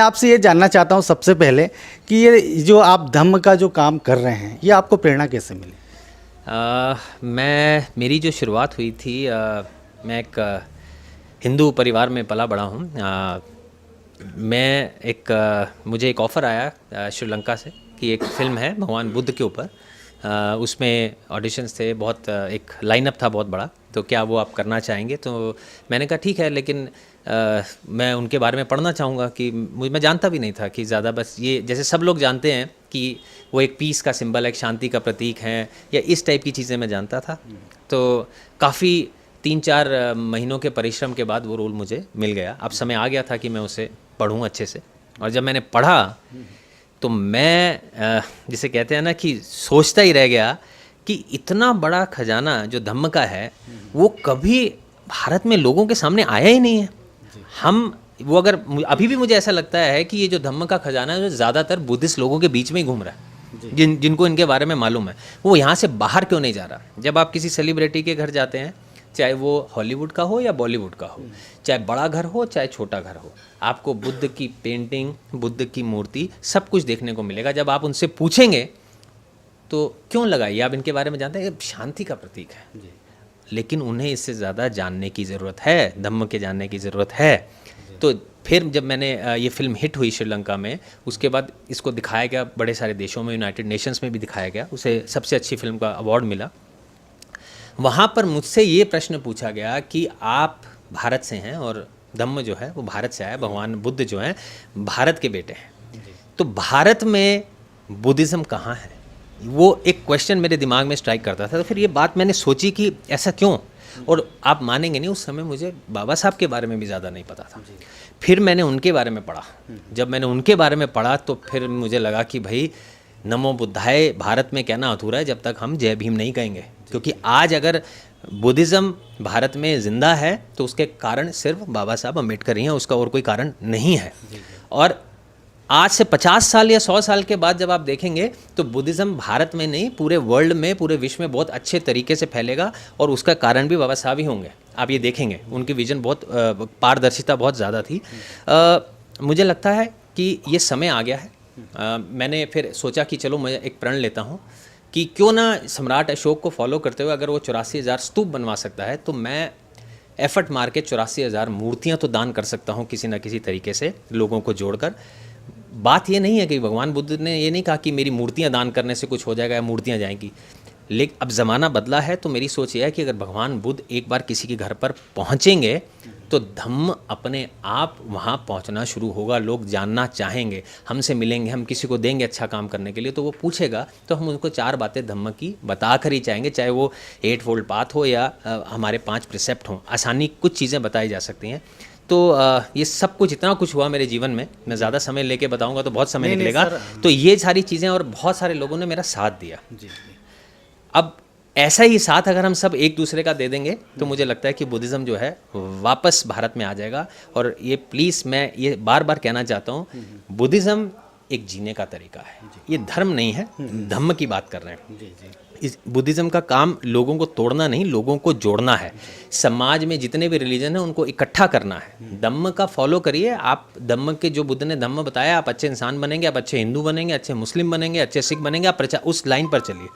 आपसे ये जानना चाहता हूँ सबसे पहले कि ये जो आप धम्म का जो काम कर रहे हैं, ये आपको प्रेरणा कैसे मिली? मेरी जो शुरुआत हुई थी, मैं एक हिंदू परिवार में पला बड़ा हूँ। मुझे एक ऑफ़र आया श्रीलंका से कि एक फ़िल्म है भगवान बुद्ध के ऊपर। उसमें ऑडिशंस थे, बहुत एक लाइनअप था बहुत बड़ा, तो क्या वो आप करना चाहेंगे? तो मैंने कहा ठीक है, लेकिन मैं उनके बारे में पढ़ना चाहूँगा कि मैं जानता भी नहीं था कि ज़्यादा, बस ये जैसे सब लोग जानते हैं कि वो एक पीस का सिंबल है, एक शांति का प्रतीक है, या इस टाइप की चीज़ें मैं जानता था। तो काफ़ी 3-4 महीनों के परिश्रम के बाद वो रोल मुझे मिल गया। अब समय आ गया था कि मैं उसे पढ़ूँ अच्छे से, और जब मैंने पढ़ा तो मैं जिसे कहते हैं ना कि सोचता ही रह गया कि इतना बड़ा खजाना जो धम्म का है वो कभी भारत में लोगों के सामने आया ही नहीं है। अगर अभी भी मुझे ऐसा लगता है कि ये जो धम्म का खजाना है जो ज़्यादातर बुद्धिस्ट लोगों के बीच में ही घूम रहा है, जिनको इनके बारे में मालूम है, वो यहाँ से बाहर क्यों नहीं जा रहा। जब आप किसी सेलिब्रिटी के घर जाते हैं, चाहे वो हॉलीवुड का हो या बॉलीवुड का हो, चाहे बड़ा घर हो चाहे छोटा घर हो, आपको बुद्ध की पेंटिंग, बुद्ध की मूर्ति, सब कुछ देखने को मिलेगा। जब आप उनसे पूछेंगे तो क्यों लगाइए, आप इनके बारे में जानते हैं, शांति का प्रतीक है। लेकिन उन्हें इससे ज़्यादा जानने की ज़रूरत है, धम्म के जानने की ज़रूरत है। तो फिर जब मैंने ये फिल्म हिट हुई श्रीलंका में, उसके बाद इसको दिखाया गया बड़े सारे देशों में, यूनाइटेड नेशंस में भी दिखाया गया, उसे सबसे अच्छी फिल्म का अवार्ड मिला। वहाँ पर मुझसे ये प्रश्न पूछा गया कि आप भारत से हैं और धम्म जो है वो भारत से आया, भगवान बुद्ध जो हैं भारत के बेटे हैं, तो भारत में बुद्धिज़्म कहाँ है? वो एक क्वेश्चन मेरे दिमाग में स्ट्राइक करता था। तो फिर ये बात मैंने सोची कि ऐसा क्यों, और आप मानेंगे नहीं, उस समय मुझे बाबा साहब के बारे में भी ज़्यादा नहीं पता था। फिर मैंने उनके बारे में पढ़ा। जब मैंने उनके बारे में पढ़ा तो फिर मुझे लगा कि भाई नमो बुद्धाय भारत में कहना अधूरा है जब तक हम जय भीम नहीं कहेंगे। क्योंकि आज अगर बुद्धिज़्म भारत में ज़िंदा है तो उसके कारण सिर्फ बाबा साहब अम्बेडकर ही हैं, उसका और कोई कारण नहीं है। और आज से 50 साल या 100 साल के बाद जब आप देखेंगे तो बुद्धिज़्म भारत में नहीं, पूरे वर्ल्ड में, पूरे विश्व में बहुत अच्छे तरीके से फैलेगा, और उसका कारण भी बाबा साहब ही होंगे। आप ये देखेंगे, उनकी विजन बहुत पारदर्शिता बहुत ज़्यादा थी। मुझे लगता है कि ये समय आ गया है। मैंने फिर सोचा कि चलो मैं एक प्रण लेता हूँ कि क्यों ना सम्राट अशोक को फॉलो करते हुए अगर वो 84,000 स्तूप बनवा सकता है, तो मैं एफर्ट मार के 84,000 मूर्तियाँ तो दान कर सकता हूँ किसी न किसी तरीके से, लोगों को जोड़कर। बात ये नहीं है कि भगवान बुद्ध ने ये नहीं कहा कि मेरी मूर्तियाँ दान करने से कुछ हो जाएगा या मूर्तियाँ जाएंगी, लेकिन अब ज़माना बदला है। तो मेरी सोच ये है कि अगर भगवान बुद्ध एक बार किसी के घर पर पहुँचेंगे तो धम्म अपने आप वहाँ पहुँचना शुरू होगा। लोग जानना चाहेंगे, हमसे मिलेंगे, हम किसी को देंगे अच्छा काम करने के लिए, तो वो पूछेगा तो हम उनको 4 बातें धम्म की बता कर ही चाहेंगे, चाहे वो 8 फोल्ड पाथ हो या हमारे 5 प्रिसेप्ट हों। आसानी कुछ चीज़ें बताई जा सकती हैं। तो ये सब कुछ, इतना कुछ हुआ मेरे जीवन में, मैं ज़्यादा समय लेके बताऊंगा तो बहुत समय निकलेगा। तो ये सारी चीज़ें, और बहुत सारे लोगों ने मेरा साथ दिया। अब ऐसा ही साथ अगर हम सब एक दूसरे का दे देंगे तो मुझे लगता है कि बुद्धिज़्म जो है वापस भारत में आ जाएगा। और ये प्लीज़ मैं ये बार बार कहना चाहता हूँ, बुद्धिज़्म एक जीने का तरीका है, ये धर्म नहीं है। धम्म की बात कर रहे हैं। इस बुद्धिज़्म का काम लोगों को तोड़ना नहीं, लोगों को जोड़ना है। समाज में जितने भी रिलीजन हैं उनको इकट्ठा करना है। धम्म का फॉलो करिए आप। धम्म के जो बुद्ध ने धम्म बताया, आप अच्छे इंसान बनेंगे, आप अच्छे हिंदू बनेंगे, अच्छे मुस्लिम बनेंगे, अच्छे सिख बनेंगे। आप उस लाइन पर चलिए,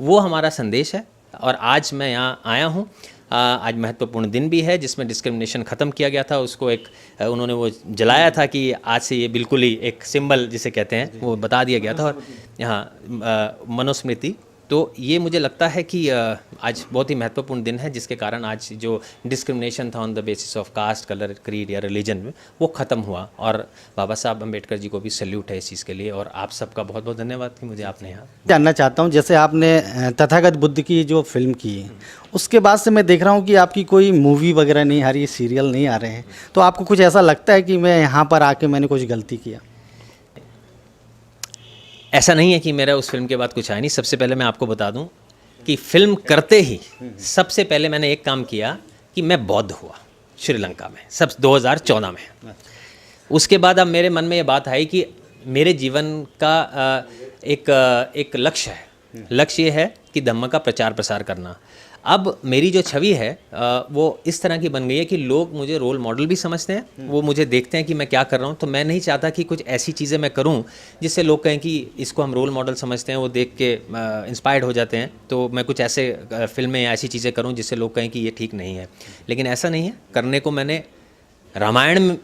वो हमारा संदेश है। और आज मैं यहाँ आया हूँ, आज महत्वपूर्ण दिन भी है जिसमें डिस्क्रिमिनेशन ख़त्म किया गया था। उसको एक उन्होंने वो जलाया था कि आज से ये बिल्कुल ही एक सिंबल जिसे कहते हैं वो बता दिया गया था। और यहाँ मनुस्मृति, तो ये मुझे लगता है कि आज बहुत ही महत्वपूर्ण दिन है, जिसके कारण आज जो डिस्क्रिमिनेशन था on the basis of caste, colour, creed या रिलीजन में, वो ख़त्म हुआ। और बाबा साहब अम्बेडकर जी को भी सैल्यूट है इस चीज़ के लिए। और आप सबका बहुत बहुत धन्यवाद कि मुझे आपने यहाँ जानना चाहता हूँ, जैसे आपने तथागत बुद्ध की जो फिल्म की है, उसके बाद से मैं देख रहा हूँ कि आपकी कोई मूवी वगैरह नहीं आ रही, सीरियल नहीं आ रहे हैं, तो आपको कुछ ऐसा लगता है कि मैं यहाँ पर आके मैंने कुछ गलती किया? ऐसा नहीं है कि मेरा उस फिल्म के बाद कुछ आया नहीं। सबसे पहले मैं आपको बता दूं कि फिल्म करते ही सबसे पहले मैंने एक काम किया कि मैं बौद्ध हुआ श्रीलंका में, सब 2014 में। उसके बाद अब मेरे मन में ये बात आई कि मेरे जीवन का एक लक्ष्य है। लक्ष्य ये है कि धम्म का प्रचार प्रसार करना। अब मेरी जो छवि है वो इस तरह की बन गई है कि लोग मुझे रोल मॉडल भी समझते हैं, वो मुझे देखते हैं कि मैं क्या कर रहा हूँ। तो मैं नहीं चाहता कि कुछ ऐसी चीज़ें मैं करूँ जिससे लोग कहें कि इसको हम रोल मॉडल समझते हैं, वो देख के इंस्पायर्ड हो जाते हैं। तो मैं कुछ ऐसे फिल्में या ऐसी चीज़ें करूँ जिससे लोग कहें कि ये ठीक नहीं है। लेकिन ऐसा नहीं है, करने को मैंने रामायण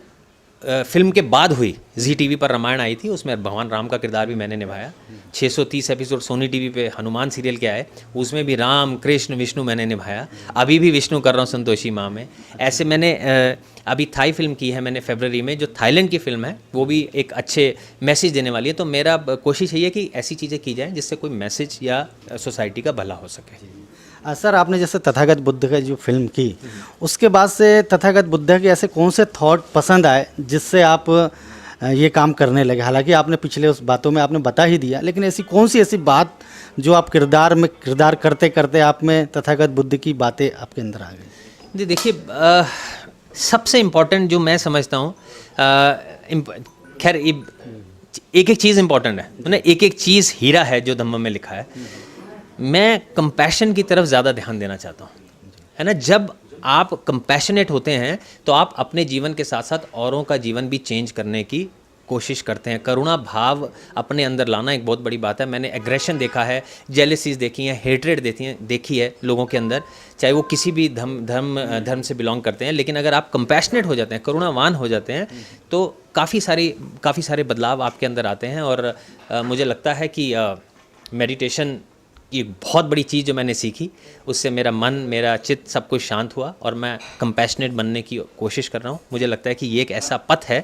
फिल्म के बाद हुई, जी टीवी पर रामायण आई थी, उसमें भगवान राम का किरदार भी मैंने निभाया। 630 एपिसोड सोनी टीवी पे हनुमान सीरियल के आए, उसमें भी राम कृष्ण विष्णु मैंने निभाया। अभी भी विष्णु कर रहा हूँ संतोषी माँ में। ऐसे मैंने अभी थाई फिल्म की है मैंने फरवरी में, जो थाईलैंड की फिल्म है, वो भी एक अच्छे मैसेज देने वाली है। तो मेरा कोशिश यही है कि ऐसी चीज़ें की जाएँ जिससे कोई मैसेज या सोसाइटी का भला हो सके। सर, आपने जैसे तथागत बुद्ध का जो फिल्म की, उसके बाद से तथागत बुद्ध के ऐसे कौन से थॉट पसंद आए जिससे आप ये काम करने लगे? हालांकि आपने पिछले उस बातों में आपने बता ही दिया, लेकिन ऐसी कौन सी ऐसी बात जो आप किरदार करते करते आप में तथागत बुद्ध की बातें आपके अंदर आ गई? जी देखिए, सबसे इम्पोर्टेंट जो मैं समझता हूँ, खैर एक एक चीज़ इम्पोर्टेंट है ना, एक एक चीज़ हीरा है जो धम्म में लिखा है। मैं कंपैशन की तरफ ज़्यादा ध्यान देना चाहता हूँ, है ना। जब आप कंपैशनेट होते हैं तो आप अपने जीवन के साथ साथ औरों का जीवन भी चेंज करने की कोशिश करते हैं। करुणा भाव अपने अंदर लाना एक बहुत बड़ी बात है। मैंने एग्रेशन देखा है, जेलेसीज देखी हैं, हेट्रेड देखी है लोगों के अंदर, चाहे वो किसी भी धर्म से बिलोंग करते हैं। लेकिन अगर आप कंपैशनेट हो जाते हैं, करुणावान हो जाते हैं, तो काफ़ी सारे बदलाव आपके अंदर आते हैं। और मुझे लगता है कि मेडिटेशन ये बहुत बड़ी चीज़ जो मैंने सीखी, उससे मेरा मन, मेरा चित्त सब कुछ शांत हुआ और मैं कंपैशनेट बनने की कोशिश कर रहा हूँ। मुझे लगता है कि ये एक ऐसा पथ है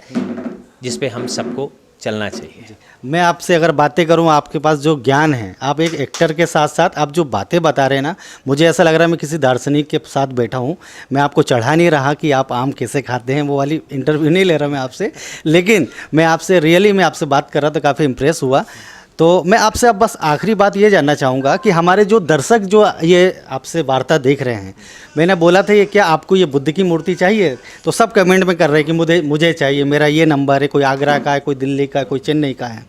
जिस पे हम सबको चलना चाहिए। मैं आपसे अगर बातें करूं, आपके पास जो ज्ञान है, आप एक एक्टर के साथ साथ आप जो बातें बता रहे हैं ना, मुझे ऐसा लग रहा है मैं किसी दार्शनिक के साथ बैठा हूं। मैं आपको चढ़ा नहीं रहा कि आप आम कैसे खाते हैं, वो वाली इंटरव्यू नहीं ले रहा मैं आपसे, लेकिन मैं आपसे मैं आपसे बात कर रहा तो काफ़ी इम्प्रेस हुआ। तो मैं आपसे अब बस आखिरी बात ये जानना चाहूँगा कि हमारे जो दर्शक जो ये आपसे वार्ता देख रहे हैं, मैंने बोला था ये क्या आपको ये बुद्ध की मूर्ति चाहिए, तो सब कमेंट में कर रहे हैं कि मुझे चाहिए, मेरा ये नंबर है, कोई आगरा का है, कोई दिल्ली का है, कोई चेन्नई का है।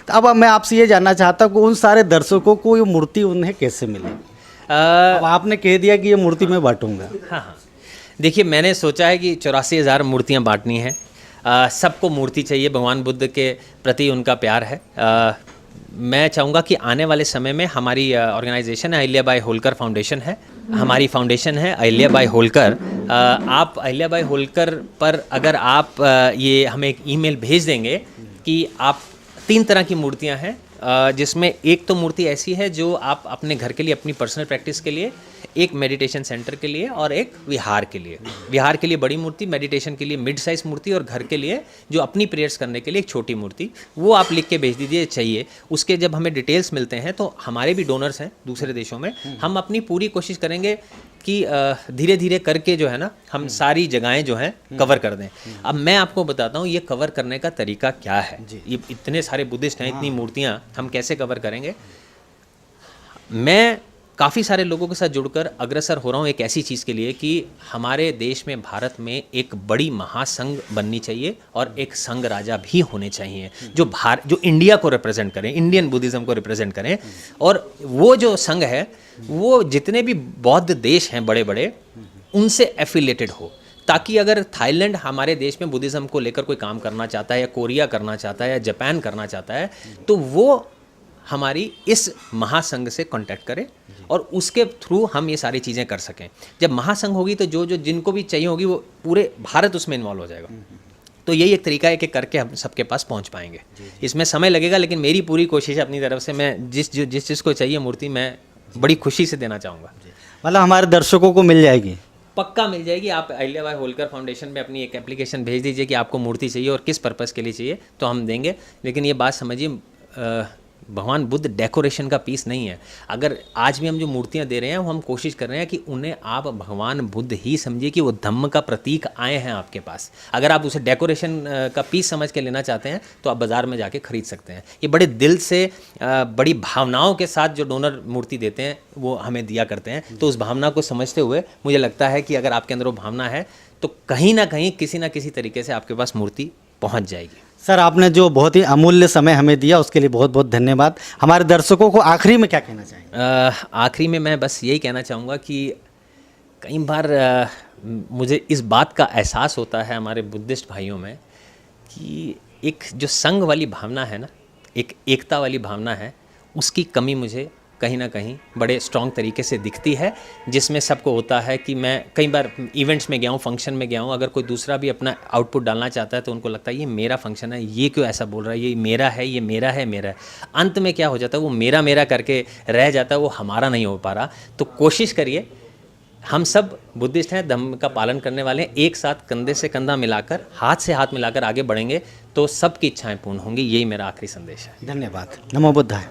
तो अब मैं आपसे ये जानना चाहता हूँ कि उन सारे दर्शकों को ये मूर्ति उन्हें कैसे मिले? अब आपने कह दिया कि ये मूर्ति मैं बांटूँगा। हाँ, देखिए, मैंने सोचा है कि 84,000 मूर्तियाँ बांटनी हैं। सबको मूर्ति चाहिए, भगवान बुद्ध के प्रति उनका प्यार है। मैं चाहूँगा कि आने वाले समय में हमारी ऑर्गेनाइजेशन है, अहिल्याबाई होलकर फाउंडेशन है, हमारी फाउंडेशन है अहिल्याबाई होलकर। आप अहिल्याबाई होलकर पर अगर आप ये हमें एक ईमेल भेज देंगे कि आप 3 तरह की मूर्तियाँ हैं, जिसमें एक तो मूर्ति ऐसी है जो आप अपने घर के लिए, अपनी पर्सनल प्रैक्टिस के लिए, एक मेडिटेशन सेंटर के लिए और एक विहार के लिए। विहार के लिए बड़ी मूर्ति, मेडिटेशन के लिए मिड साइज मूर्ति और घर के लिए जो अपनी प्रेयर्स करने के लिए एक छोटी मूर्ति। वो आप लिख के भेज दीजिए चाहिए। उसके जब हमें डिटेल्स मिलते हैं तो हमारे भी डोनर्स हैं दूसरे देशों में, हम अपनी पूरी कोशिश करेंगे कि धीरे धीरे करके जो है ना, हम सारी जगहें जो हैं कवर कर दें। अब मैं आपको बताता हूँ ये कवर करने का तरीका क्या है। ये इतने सारे बुद्धिस्ट हैं, इतनी मूर्तियाँ हम कैसे कवर करेंगे। मैं काफ़ी सारे लोगों के साथ जुड़कर अग्रसर हो रहा हूँ एक ऐसी चीज़ के लिए कि हमारे देश में, भारत में एक बड़ी महासंघ बननी चाहिए और एक संघ राजा भी होने चाहिए जो इंडिया को रिप्रेजेंट करें, इंडियन बुद्धिज़्म को रिप्रेजेंट करें। और वो जो संघ है वो जितने भी बौद्ध देश हैं बड़े बड़े, उनसे एफिलेटेड हो, ताकि अगर थाईलैंड हमारे देश में बुद्धिज़्म को लेकर कोई काम करना चाहता है, या कोरिया करना चाहता है, या जापान करना चाहता है, तो वो हमारी इस महासंघ से कांटेक्ट करें और उसके थ्रू हम ये सारी चीज़ें कर सकें। जब महासंघ होगी तो जो जिनको भी चाहिए होगी वो पूरे भारत उसमें इन्वॉल्व हो जाएगा। तो यही एक तरीका है कि करके हम सबके पास पहुंच पाएंगे। इसमें समय लगेगा, लेकिन मेरी पूरी कोशिश है अपनी तरफ से। मैं जिस चीज़ को चाहिए मूर्ति, मैं बड़ी खुशी से देना चाहूँगा। मतलब हमारे दर्शकों को मिल जाएगी? पक्का मिल जाएगी। आप अहिल्याबाई होलकर फाउंडेशन में अपनी एक एप्लीकेशन भेज दीजिए कि आपको मूर्ति चाहिए और किस पर्पज़ के लिए चाहिए, तो हम देंगे। लेकिन ये बात समझिए, भगवान बुद्ध डेकोरेशन का पीस नहीं है। अगर आज भी हम जो मूर्तियां दे रहे हैं वो हम कोशिश कर रहे हैं कि उन्हें आप भगवान बुद्ध ही समझिए, कि वो धम्म का प्रतीक आए हैं आपके पास। अगर आप उसे डेकोरेशन का पीस समझ के लेना चाहते हैं तो आप बाज़ार में जाके खरीद सकते हैं। ये बड़े दिल से, बड़ी भावनाओं के साथ जो डोनर मूर्ति देते हैं वो हमें दिया करते हैं। तो उस भावना को समझते हुए मुझे लगता है कि अगर आपके अंदर वो भावना है तो कहीं ना कहीं, किसी ना किसी तरीके से आपके पास मूर्ति पहुँच जाएगी। सर आपने जो बहुत ही अमूल्य समय हमें दिया उसके लिए बहुत बहुत धन्यवाद। हमारे दर्शकों को आखिरी में क्या कहना चाहेंगे? आखिरी में मैं बस यही कहना चाहूँगा कि कई बार मुझे इस बात का एहसास होता है हमारे बुद्धिस्ट भाइयों में कि एक जो संघ वाली भावना है ना, एक एकता वाली भावना है, उसकी कमी मुझे कहीं ना कहीं बड़े स्ट्रॉन्ग तरीके से दिखती है, जिसमें सबको होता है कि मैं कई बार इवेंट्स में गया हूँ, फंक्शन में गया हूँ, अगर कोई दूसरा भी अपना आउटपुट डालना चाहता है तो उनको लगता है ये मेरा फंक्शन है, ये क्यों ऐसा बोल रहा है, ये मेरा है, ये मेरा है, मेरा है। अंत में क्या हो जाता है, वो मेरा मेरा करके रह जाता है, वो हमारा नहीं हो पा रहा। तो कोशिश करिए, हम सब बुद्धिस्ट हैं, धम्म का पालन करने वाले हैं, एक साथ कंधे से कंधा मिलाकर, हाथ से हाथ मिलाकर आगे बढ़ेंगे तो सबकी इच्छाएं पूर्ण होंगी। यही मेरा आखिरी संदेश है। धन्यवाद। नमो बुद्धाय।